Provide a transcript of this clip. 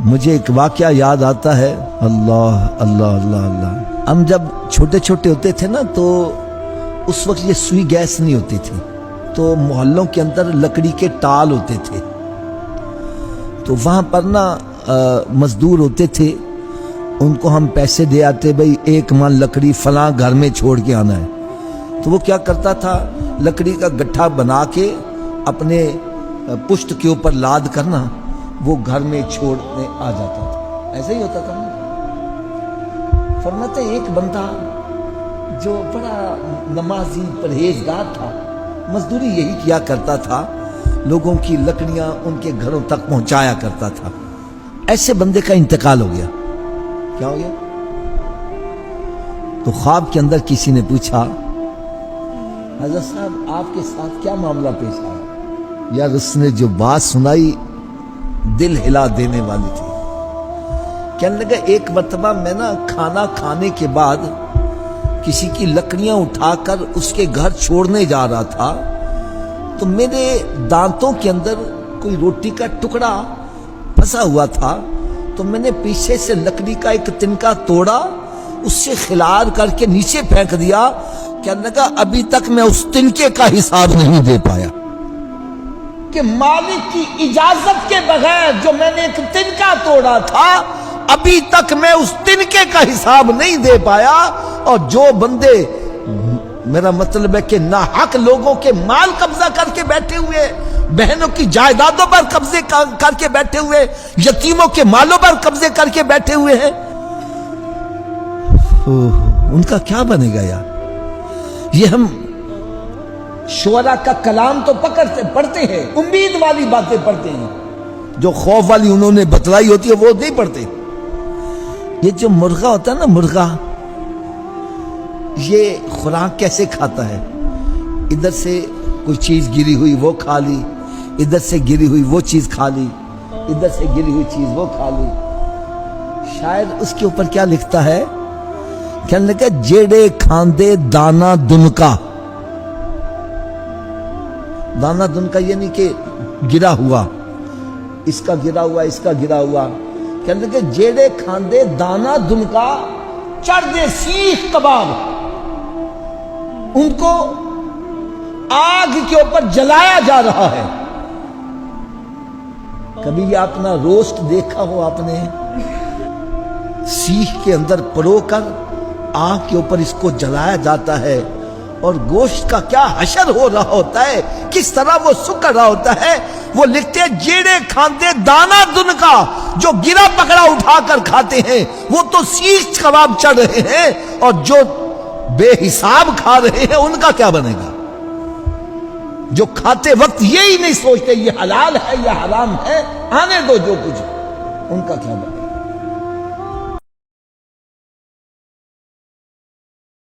مجھے ایک واقعہ یاد آتا ہے. اللہ اللہ اللہ اللہ. ہم جب چھوٹے چھوٹے ہوتے تھے نا تو اس وقت یہ سوئی گیس نہیں ہوتی تھی، تو محلوں کے اندر لکڑی کے ٹال ہوتے تھے. تو وہاں پر نا مزدور ہوتے تھے، ان کو ہم پیسے دے آتے، بھئی 1 من لکڑی فلاں گھر میں چھوڑ کے آنا ہے. تو وہ کیا کرتا تھا، لکڑی کا گٹھا بنا کے اپنے پشت کے اوپر لاد کرنا وہ گھر میں چھوڑنے آ جاتا تھا. ایسا ہی ہوتا تھا. فرماتے ایک بندہ جو بڑا نمازی پرہیزگار تھا، مزدوری یہی کیا کرتا تھا، لوگوں کی لکڑیاں ان کے گھروں تک پہنچایا کرتا تھا. ایسے بندے کا انتقال ہو گیا. کیا ہو گیا؟ تو خواب کے اندر کسی نے پوچھا، حضرت صاحب آپ کے ساتھ کیا معاملہ پیش آیا؟ یار اس نے جو بات سنائی دل ہلا دینے والی تھی. کہنے لگا ایک مرتبہ میں نا کھانا کھانے کے بعد کسی کی لکڑیاں اٹھا کر اس کے گھر چھوڑنے جا رہا تھا، تو میرے دانتوں کے اندر کوئی روٹی کا ٹکڑا پھنسا ہوا تھا. تو میں نے پیچھے سے لکڑی کا ایک تنکا توڑا، اس سے خلار کر کے نیچے پھینک دیا. کہنے لگا ابھی تک میں اس تنکے کا حساب نہیں دے پایا کہ مالک کی اجازت کے بغیر جو میں نے ایک تنکا توڑا تھا، ابھی تک میں اس تنکے کا حساب نہیں دے پایا. اور جو بندے، میرا مطلب ہے کہ ناحق لوگوں کے مال قبضہ کر کے بیٹھے ہوئے، بہنوں کی جائیدادوں پر قبضے کر کے بیٹھے ہوئے، یتیموں کے مالوں پر قبضے کر کے بیٹھے ہوئے ہیں، ان کا کیا بنے گا یار؟ یہ ہم شعراء کا کلام تو پڑھتے ہیں، امید والی باتیں پڑھتے ہیں، جو خوف والی انہوں نے بتلائی ہوتی ہے وہ نہیں پڑھتے. یہ جو مرغا ہوتا ہے نا، مرغا یہ خوراک کیسے کھاتا ہے؟ ادھر سے کوئی چیز گری ہوئی وہ کھا لی، ادھر سے گری ہوئی وہ چیز کھا لی، ادھر سے گری ہوئی چیز وہ کھا لی. شاید اس کے اوپر کیا لکھتا ہے، کہنے لگا جیڑے کھاندے دانا دنکا. دانا دنکا یعنی کہ گرا ہوا، اس کا گرا ہوا، اس کا گرا ہوا. کہنے لگے جیڑے کھاندے دانا دنکا چڑھ دے سیخ کباب، ان کو آگ کے اوپر جلایا جا رہا ہے. کبھی یہ اپنا روسٹ دیکھا ہو آپ نے؟ سیخ کے اندر پرو کر آگ کے اوپر اس کو جلایا جاتا ہے، اور گوشت کا کیا حشر ہو رہا ہوتا ہے، کس طرح وہ سکڑ رہا ہوتا ہے. وہ لکھتے ہیں جیڑے کھاندے دانا دن کا، جو گرا پکڑا اٹھا کر کھاتے ہیں وہ تو سیخ کباب چڑھ رہے ہیں، اور جو بے حساب کھا رہے ہیں ان کا کیا بنے گا؟ جو کھاتے وقت یہی نہیں سوچتے یہ حلال ہے یا حرام ہے، آنے دو جو کچھ، ان کا کیا بنے گا؟